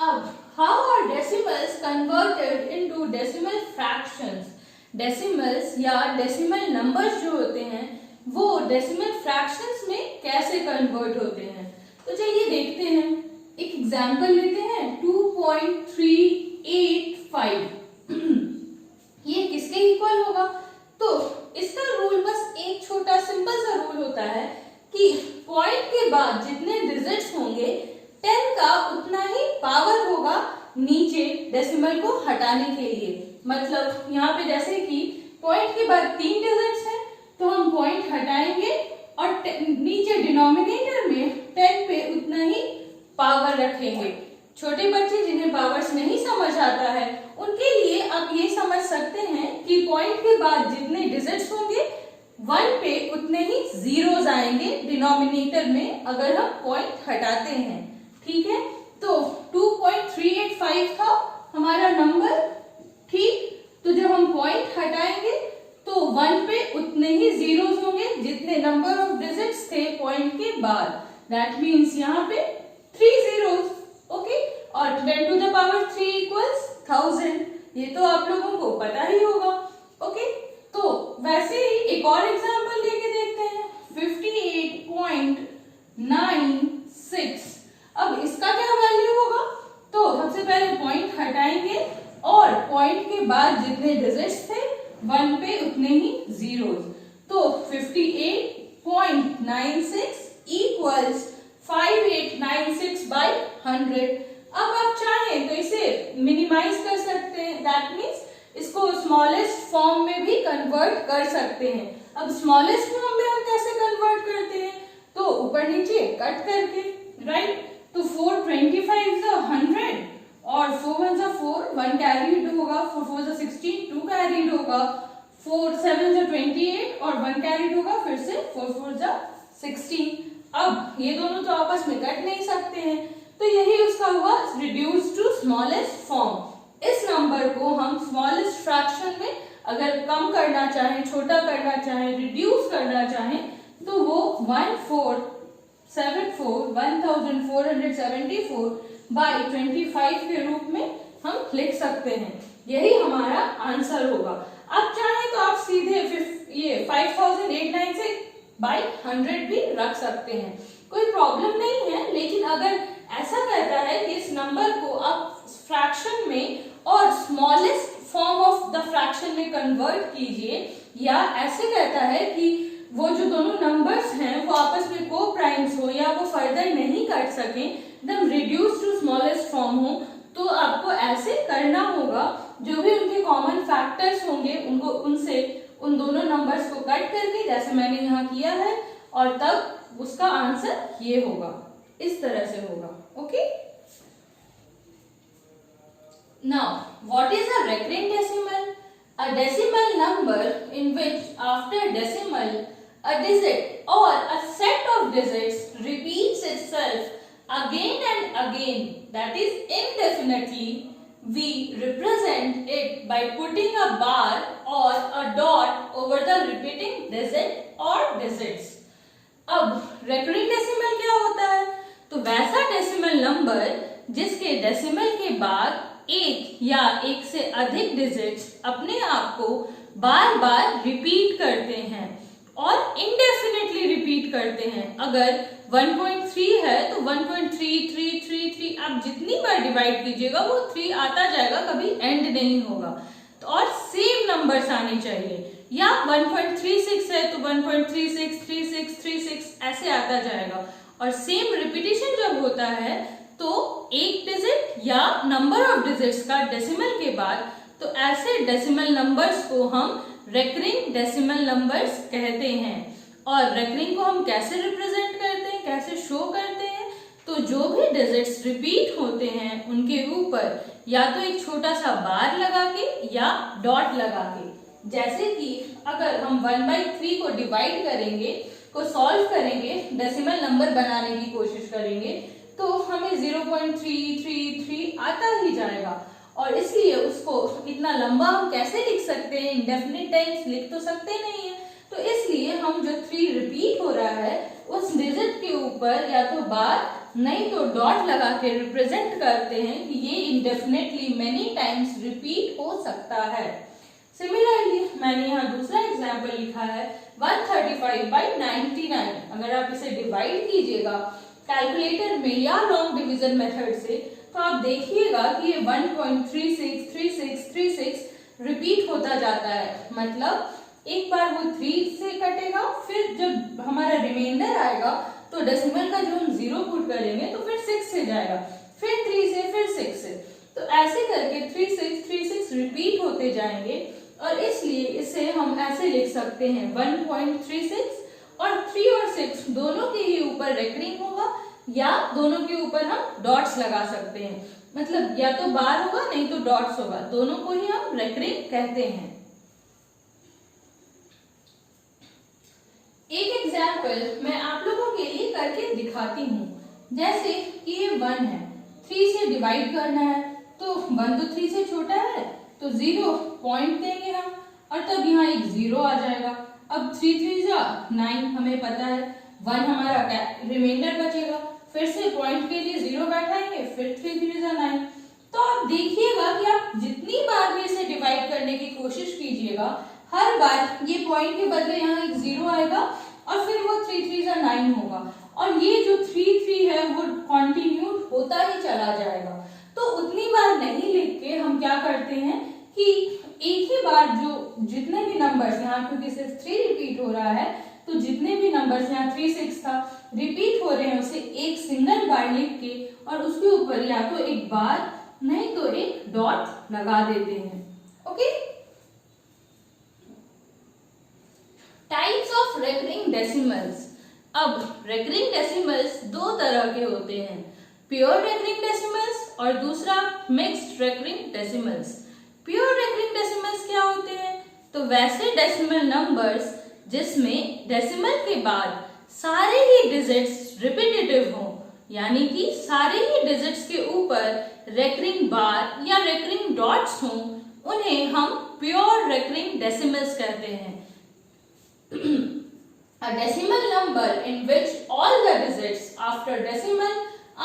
अब how are decimals converted into decimal fractions? Decimals या decimal numbers जो होते हैं वो डेसिमल फ्रैक्शंस में कैसे कन्वर्ट होते हैं। तो चलिए देखते हैं, एक एग्जांपल लेते हैं 2.385 ये किसके इक्वल होगा। तो इसका रूल बस एक छोटा सिंपल सा रूल होता है कि पॉइंट के बाद जितने डिजिट्स होंगे 10 का उतना ही पावर होगा नीचे डेसिमल को हटाने के लिए। मतलब यहाँ पे जैसे कि पॉइंट के बाद 3 डिजिट्स हैं तो हम पॉइंट हटाएंगे और नीचे डिनोमिनेटर में 10 पे उतना ही पावर रखेंगे। छोटे बच्चे जिन्हें पावर्स नहीं समझ आता है उनके लिए आप ये समझ सकते हैं कि पॉइंट के बाद जितने डिजिट्स होंगे 1 पे उतने ही जीरोस आएंगे डिनोमिनेटर में अगर हम पॉइंट हटाते हैं। ठीक है, तो 2.385 था हमारा नंबर। ठीक, तो जब हम पॉइंट हटाएंगे तो 1 पे उतने ही जीरोस होंगे जितने नंबर ऑफ डिजिट्स थे पॉइंट के बाद। दैट मीन्स यहाँ पे 3 जीरोस। ओके, और 10 to the power 3 equals 1000। ये तो आप लोगों को पता ही होगा। ओके, तो वैसे ही एक और एग्जांपल लेके देखते हैं 58.96। अब इसका क्या वैल्यू होगा। तो सबसे पहले पॉइंट हटाएंगे और पॉइंट के बाद जितने डिजिट्स थे 1 पे उतने ही जीरोस। तो 58.96 इक्वल्स 5896 by 100। अब आप चाहें तो इसे मिनिमाइज कर सकते हैं, दैट मीन्स इसको स्मॉलेस्ट फॉर्म में भी कन्वर्ट कर सकते हैं। अब स्मॉलेस्ट फॉर्म में हम कैसे कन्वर्ट करते हैं, तो ऊपर नीचे कट करके, राइट। तो 425 100 और 4 1 4, 1 कैरीड होगा, 4 4 16, 2 कैरीड होगा, 4 7 28 और 1 कैरीड होगा, फिर से 4 4 16। अब ये दोनों तो आपस में कट नहीं सकते हैं, तो यही उसका हुआ रिड्यूस टू स्मॉलेस्ट फॉर्म। इस नंबर को हम स्मॉलेस्ट फ्रैक्शन में अगर कम करना चाहें, छोटा करना चाहें, रिड्यूस करना चाहें तो वो 1474 बाई 25 के रूप में हम लिख सकते हैं। यही हमारा आंसर होगा। आप चाहें तो आप सीधे ये 5896 बाई 100 भी रख सकते हैं, कोई प्रॉब्लम नहीं है। लेकिन अगर ऐसा कहता है कि इस नंबर को आप फ्रैक्शन में और smallest form of the fraction में कन्वर्ट कीजिए, या ऐसे कहता है कि वो जो दोनों नंबर्स हैं वो आपस में को प्राइम्स हो या वो फर्दर नहीं कट सकें, एकदम रिड्यूस टू स्मॉलेस्ट फॉर्म हो, तो आपको ऐसे करना होगा। जो भी उनके कॉमन फैक्टर्स होंगे उनको उनसे उन दोनों नंबर्स को कट करके, जैसे मैंने यहाँ किया है, और तब उसका आंसर ये होगा, इस तरह से होगा। Okay, now what is a recurring decimal? A decimal number in which after decimal a digit or a set of digits repeats itself again and again, that is indefinitely. We represent it by putting a bar or a dot over the repeating digit or digits. अब recurring decimal क्या होता है? तो वैसा decimal number जिसके decimal के बाद एक या एक से अधिक डिजिट्स अपने आप को बार बार रिपीट करते हैं और इंडेफिनेटली रिपीट करते हैं। अगर 1.3 है तो 1.3333 आप जितनी बार डिवाइड कीजिएगा वो 3 आता जाएगा, कभी एंड नहीं होगा। तो और सेम नंबर्स आने चाहिए, या 1.36 है तो 1.363636 ऐसे आता जाएगा। और सेम रिपीटेशन जब होता है तो एक डिजिट या नंबर ऑफ डिजिट्स का डेसिमल के बाद, तो ऐसे डेसिमल नंबर्स को हम रेकरिंग डेसिमल नंबर्स कहते हैं। और रेकरिंग को हम कैसे रिप्रेजेंट करते हैं, कैसे शो करते हैं, तो जो भी डिजिट्स रिपीट होते हैं उनके ऊपर या तो एक छोटा सा बार लगा के या डॉट लगा के। जैसे कि अगर हम 1/3 को डिवाइड करेंगे, को सॉल्व करेंगे, डेसिमल नंबर बनाने की कोशिश करेंगे, तो हमें 0.333 आता ही जाएगा। और इसलिए उसको इतना लंबा हम कैसे लिख सकते हैं, इंडेफिनिट टाइम्स लिख तो सकते नहीं है। तो इसलिए हम जो 3 रिपीट हो रहा है उस डिजिट के ऊपर या तो बार नहीं तो डॉट लगा के रिप्रेजेंट करते हैं कि ये इंडेफिनेटली मेनी टाइम्स रिपीट हो सकता है। सिमिलरली मैंने यहाँ दूसरा एग्जाम्पल लिखा है 135/99। अगर आप इसे डिवाइड कीजिएगा कैलकुलेटर में या लॉन्ग डिवीजन मेथड से, तो आप देखिएगा कि ये 1.363636 रिपीट होता जाता है। मतलब एक बार वो 3 से कटेगा, फिर जब हमारा रिमाइंडर आएगा तो डेसिमल का जो हम 0 पुट करेंगे तो फिर 6 से जाएगा, फिर 3 से, फिर 6 से। तो ऐसे करके 3636 रिपीट होते जाएंगे और इसलिए इसे हम ऐसे लिख सकते हैं 1.36 और 3 और 6 दोनों के ही ऊपर रेकरिंग होगा या दोनों के ऊपर हम डॉट्स लगा सकते हैं। मतलब या तो बार होगा नहीं तो डॉट्स होगा, दोनों को ही हम रेकरिंग कहते हैं। एक एग्जाम्पल मैं आप लोगों के लिए करके दिखाती हूँ। जैसे कि ये 1 है, 3 से डिवाइड करना है तो 1 तो 3 से छोटा है तो 0 पॉइंट देंगे हम और तब यहाँ एक 0 आ जाएगा। अब 3 3 9 हमें पता है, 1 हमारा रिमाइंडर बचेगा, फिर से पॉइंट के लिए 0 बैठाएंगे, फिर 3 3 9। तो आप देखिएगा कि आप जितनी बार भी इसे डिवाइड करने की कोशिश कीजिएगा, हर बार ये पॉइंट के बदले यहाँ एक 0 आएगा और फिर वो 3 3 9 होगा और ये जो 3 3 है वो कंटिन्यूड होता ही चला जाएगा। तो उतनी बार नहीं लिख के हम क्या करते हैं कि एक ही बार जो जितने भी नंबर्स यहाँ, क्योंकि सिर्फ 3 रिपीट हो रहा है तो जितने भी नंबर्स यहाँ 3 6 था रिपीट हो रहे हैं उसे एक सिंगल बार लिख के और उसके ऊपर या तो एक बार नहीं तो एक डॉट लगा देते हैं। Okay. Types of recurring decimals. अब रेकरिंग डेसिमल्स दो तरह के होते हैं, प्योर रेकरिंग डेसिमल्स और दूसरा mixed recurring decimals. Pure recurring decimals क्या होते हैं? तो वैसे डेसिमल नंबर्स जिसमें डेसिमल के बाद सारे ही डिजिट्स रिपीटेटिव हों, यानी कि सारे ही डिजिट्स के ऊपर रेकरिंग बार या रेकरिंग डॉट्स हों, उन्हें हम प्योर रेकरिंग डेसिमल्स कहते हैं। A decimal number in which all the digits after decimal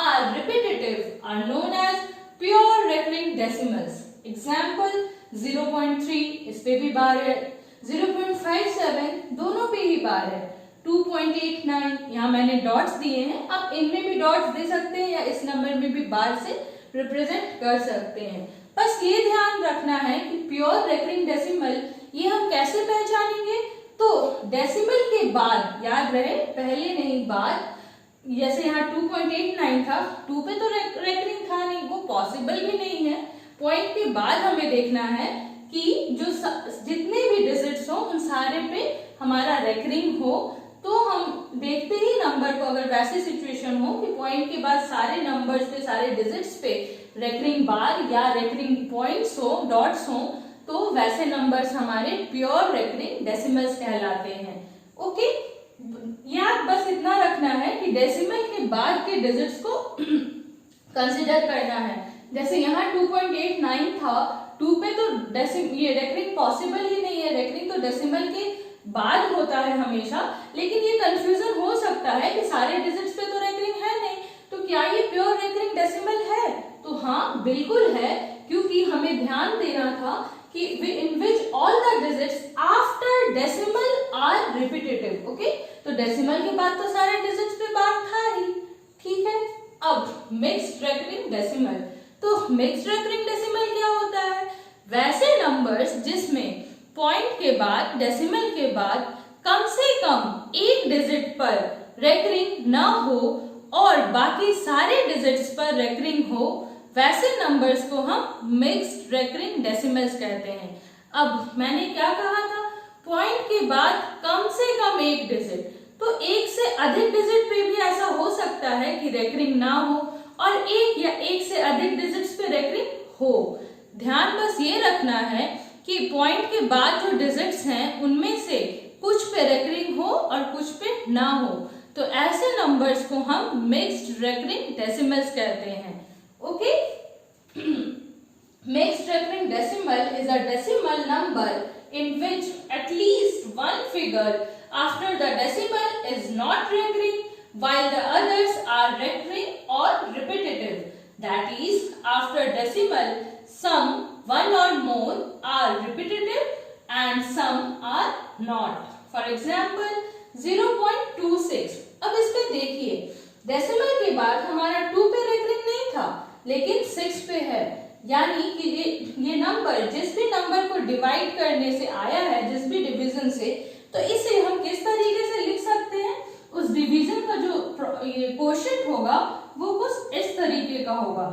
are repetitive are known as pure recurring decimals. Example 0.3 इस पे भी बार है, 0.57 दोनों पे ही बार है, 2.89 यहाँ मैंने डॉट्स दिए हैं, आप इनमें भी डॉट्स दे सकते हैं या इस नंबर में भी बार से रिप्रेजेंट कर सकते हैं। बस ये ध्यान रखना है कि प्योर रेकरिंग डेसिमल ये हम कैसे पहचानेंगे? तो डेसिमल के बाद याद रहे, पहले नहीं बाद, जैसे यहाँ 2.89 था, 2 पे तो रेकरिंग था नहीं, वो पॉसिबल भी नहीं है। पॉइंट के बाद हमें देखना है कि जो जितने भी डिजिट्स हो उन सारे पे हमारा रेकरिंग हो। तो हम देखते ही नंबर को, अगर वैसी सिचुएशन हो कि पॉइंट के बाद सारे नंबर्स पे, सारे डिजिट्स पे रेकरिंग बार या रेकरिंग पॉइंट्स हो, डॉट्स हो, तो वैसे नंबर्स हमारे प्योर रेकरिंग डेसिमल्स कहलाते हैं। ओके, याद बस इतना रखना है कि डेसिमल के बाद के डिजिट्स को कंसीडर करना है। जैसे यहाँ 2.89 था, 2 पे तो ये रेकरिंग पॉसिबल ही नहीं है, रेकरिंग तो डेसिमल के बाद होता है हमेशा। लेकिन ये कंफ्यूजन हो सकता है कि सारे डिजिट्स पे तो रेकरिंग है नहीं, तो क्या ये प्योर रेकरिंग डेसिमल है? तो हाँ बिल्कुल है, क्योंकि हमें ध्यान देना था कि in which all the digits after decimal are repetitive. Okay, तो डेसिमल के बाद तो सारे डिजिट्स पे बार था ही, ठीक है। अब मिक्स्ड रेकरिंग डेसिमल, तो मिक्स्ड रेकरिंग डेसिमल क्या होता है? वैसे नंबर्स जिसमें पॉइंट के बाद, डेसिमल के बाद कम से कम एक डिजिट पर रेकरिंग ना हो और बाकी सारे डिजिट्स पर रेकरिंग हो, वैसे नंबर्स को हम मिक्स्ड रेकरिंग डेसिमल्स कहते हैं। अब मैंने क्या कहा था? पॉइंट के बाद कम से कम एक डिजिट, तो एक से अधिक डिजिट पे भी ऐसा हो सकता है कि रेकरिंग ना हो और एक या एक से अधिक डिजिट्स पे रेकरिंग हो। ध्यान बस ये रखना है कि पॉइंट के बाद जो डिजिट्स हैं उनमें से कुछ पे रेकरिंग हो और कुछ पे ना हो, तो ऐसे नंबर्स को हम मिक्स्ड रेकरिंग डेसिमल्स कहते हैं। Okay, mixed recurring decimal is a decimal number in which at least one figure after the decimal is not recurring while the others are recurring or repetitive. That is, after decimal, some one or more are repetitive and some are not. For example, 0.26. अब इस पे देखिए, decimal के बाद हमारा 2 पे recurring नहीं था, लेकिन 6 पे है। यानी कि ये नंबर जिस भी नंबर को डिवाइड करने से आया है, जिस भी डिवीजन से, तो इसे हम किस तरीके से लिख सकते हैं? उस डिवीजन का जो ये क्वोशिएंट होगा वो कुछ इस तरीके का होगा।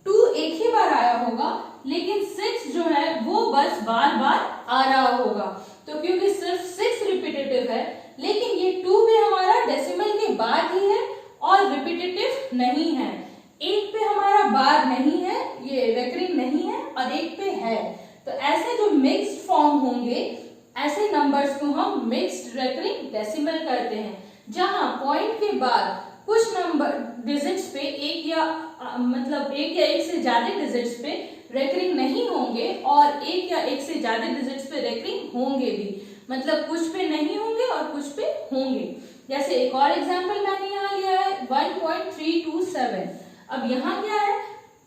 2 एक ही बार आया होगा, लेकिन 6 जो है वो बस बार बार आ रहा होगा। तो क्योंकि सिर्फ 6 रिपीटेटिव है, लेकिन ये 2 भी हमारा डेसिमल के बाद ही है और रिपीटेटिव नहीं है। एक पे हमारा बार नहीं है, ये रेकरिंग नहीं है, और एक पे है। तो ऐसे जो मिक्स्ड फॉर्म होंगे, ऐसे नंबर्स को हम मिक्स्ड रेकरिंग डेसिमल करते हैं, जहां पॉइंट के बाद कुछ नंबर डिजिट्स पे एक या एक से ज्यादा डिजिट्स पे रेकरिंग नहीं होंगे और एक या एक से ज्यादा डिजिट्स पे रेकरिंग होंगे भी। मतलब कुछ पे नहीं होंगे और कुछ पे होंगे। जैसे एक और एग्जांपल मैंने यहाँ लिया है 1.327। अब यहाँ क्या है,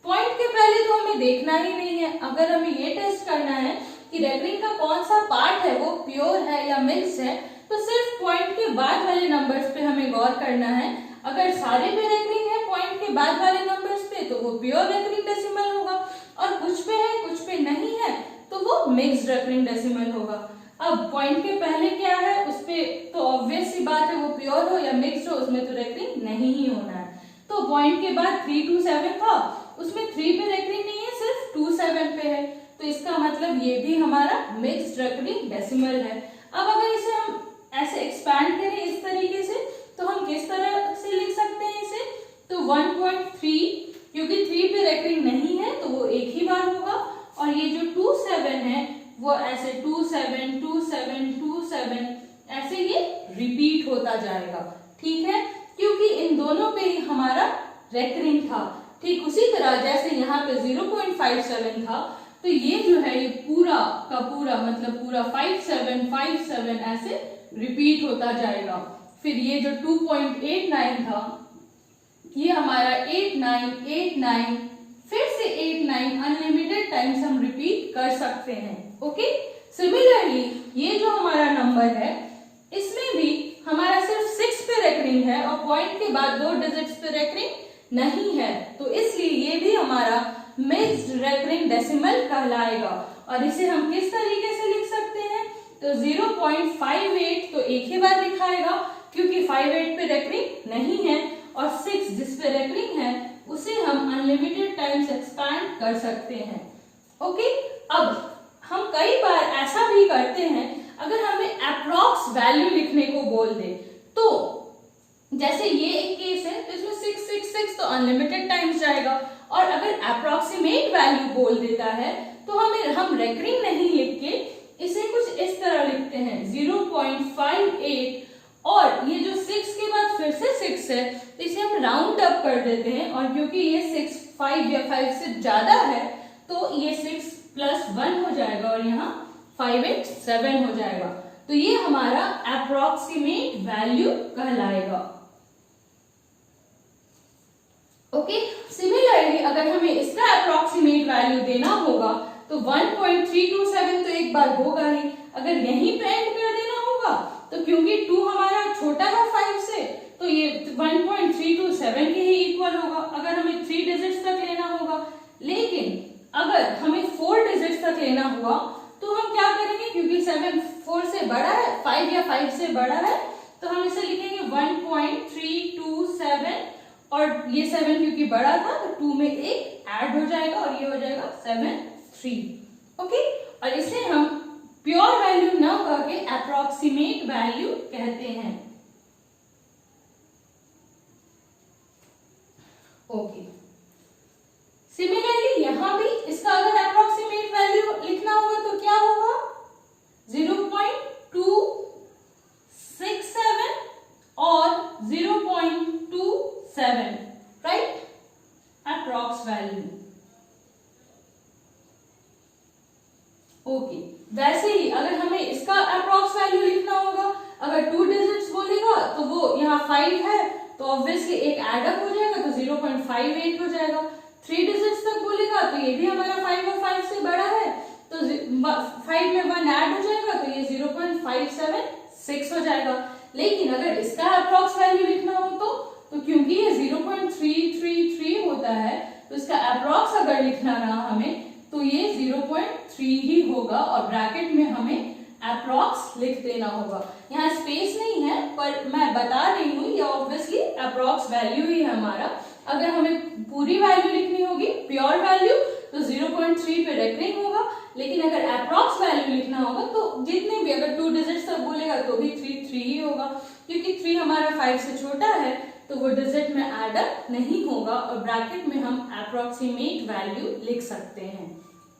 पॉइंट के पहले तो हमें देखना ही नहीं है। अगर हमें ये टेस्ट करना है कि रेकरिंग का कौन सा पार्ट है, वो प्योर है या मिक्स है, तो सिर्फ पॉइंट के बाद वाले नंबर्स पे हमें गौर करना है। अगर सारे पे रेकरिंग है पॉइंट के बाद वाले नंबर्स पे, तो वो प्योर रेकरिंग डेसिमल होगा, और कुछ पे है कुछ पे नहीं है तो वो मिक्स्ड रेकरिंग डेसिमल होगा। अब पॉइंट के पहले क्या है, उस पे तो ऑब्वियस सी बात है, वो प्योर हो या मिक्स्ड हो, उसमें तो रेकरिंग नहीं ही होना है। तो पॉइंट के बाद 327 था, उसमें 3 पे रेकरिंग नहीं है, सिर्फ 27 पे है, तो इसका मतलब ये भी हमारा मिक्स्ड रेकरिंग डेसिमल है। अब अगर इसे हम ऐसे एक्सपैंड करें इस तरीके से, तो हम किस तरह से लिख सकते हैं इसे? तो 1.3, क्योंकि 3 पे रेकरिंग नहीं है तो वो एक ही बार होगा, और ये जो 27 है वो ऐसे 27 27 27 ऐसे ये रिपीट होता जाएगा। ठीक है, क्योंकि इन दोनों पे ही हमारा रेकरिंग था। ठीक उसी तरह जैसे यहाँ पे 0.57 था, तो ये जो है ये पूरा का पूरा पूरा 57 57 ऐसे रिपीट होता जाएगा। फिर ये जो 2.89 था, ये हमारा 89 89 फिर से 89 अनलिमिटेड टाइम्स हम रिपीट कर सकते हैं। ओके, सिमिलरली ये जो हमारा नंबर है, इसमें भी हमारा सिर्फ 6 पे रेकरिंग है और पॉइंट के बाद 2 डिजिट्स पे रेकरिंग नहीं है, तो इसलिए ये भी हमारा मिक्स्ड रेकरिंग डेसिमल कहलाएगा। और इसे हम किस तरीके से लिख सकते हैं? तो 0.58 तो एक ही बार लिखाएगा, क्योंकि 58 पे रेकरिंग नहीं है, और 6 जिस पे रेकरिंग है उसे हम अनलिमिटेड टाइम्स एक्सपैंड कर सकते हैं। ओके, अब हम कई बार ऐसा भी करते हैं, अगर हमें अप्रॉक्स वैल्यू लिखने को बोल दे, तो जैसे ये एक केस है, तो इसमें 666 तो अनलिमिटेड टाइम्स जाएगा, और अगर अप्रॉक्सीमेट वैल्यू बोल देता है तो हम रेकरिंग नहीं लिख के इसे कुछ इस तरह लिखते हैं 0.58, और ये जो 6 के बाद फिर से 6 है, तो इसे हम राउंड अप कर देते हैं, और क्योंकि ये 6 5 या 5 से ज्यादा है तो ये 6 + 1 हो जाएगा, और यहाँ 587 हो जाएगा। तो ये हमारा अप्रॉक्सीमेट वैल्यू कहलाएगा। ओके, सिमिलरली अगर हमें इसका अप्रॉक्सीमेट वैल्यू देना होगा तो 1.327 तो एक बार होगा ही। अगर यहीं पे एंड कर देना होगा, तो क्योंकि 2 हमारा छोटा है 5 से, तो ये 1.327 के ही इक्वल होगा। अगर हमें 3 डिजिट्स तक लेना होगा, लेकिन अगर हमें 4 डिजिट्स तक लेना हुआ तो हम क्या करेंगे? क्योंकि 7 4 से बड़ा है, 5 या 5 से बड़ा है, तो हम इसे लिखेंगे 1.327, और ये 7 क्योंकि बड़ा था तो 2 में एक ऐड हो जाएगा, और ये हो जाएगा 73। ओके, और इसे हम प्योर वैल्यू न करके अप्रॉक्सीमेट वैल्यू कहते हैं। ओके, सिमिलरली यहां भी इसका अगर अप्रॉक्सीमेट वैल्यू लिखना होगा तो क्या होगा? 0.267 और 0.27, राइट? Approx value. ओके, वैसे ही अगर हमें इसका अप्रॉक्स वैल्यू लिखना होगा, अगर 2 डिजिट्स बोलेगा तो वो यहाँ 5 है, तो ऑब्वियसली एक एडअप हो जाएगा तो 0.58 हो जाएगा। 3 डिजिट्स तक बोलेगा तो ये भी हमारा 5 और 5 से बड़ा है, तो 5 में 1 ऐड हो जाएगा तो ये 0.576 हो जाएगा। लेकिन अगर इसका अप्रॉक्स वैल्यू लिखना हो तो क्योंकि ये 0.333 होता है, तो इसका अप्रॉक्स अगर लिखना रहा हमें तो ये 0.3 ही होगा और ब्रैकेट में हमें अप्रॉक्स लिख देना होगा। यहाँ स्पेस नहीं है पर मैं बता रही हूँ, ये ऑब्वियसली अप्रॉक्स वैल्यू ही है हमारा। अगर हमें पूरी वैल्यू लिखनी होगी, प्योर वैल्यू, तो 0.3 पे रेकरिंग होगा, लेकिन अगर अप्रॉक्स वैल्यू लिखना होगा तो जितने भी, अगर 2 डिजिट्स तक बोलेगा तो भी 3 ही होगा, क्योंकि 3 हमारा 5 से छोटा है तो वो डिजिट में एडअप नहीं होगा और ब्रैकेट में हम अप्रोक्सीमेट वैल्यू लिख सकते हैं।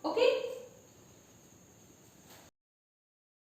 ओके।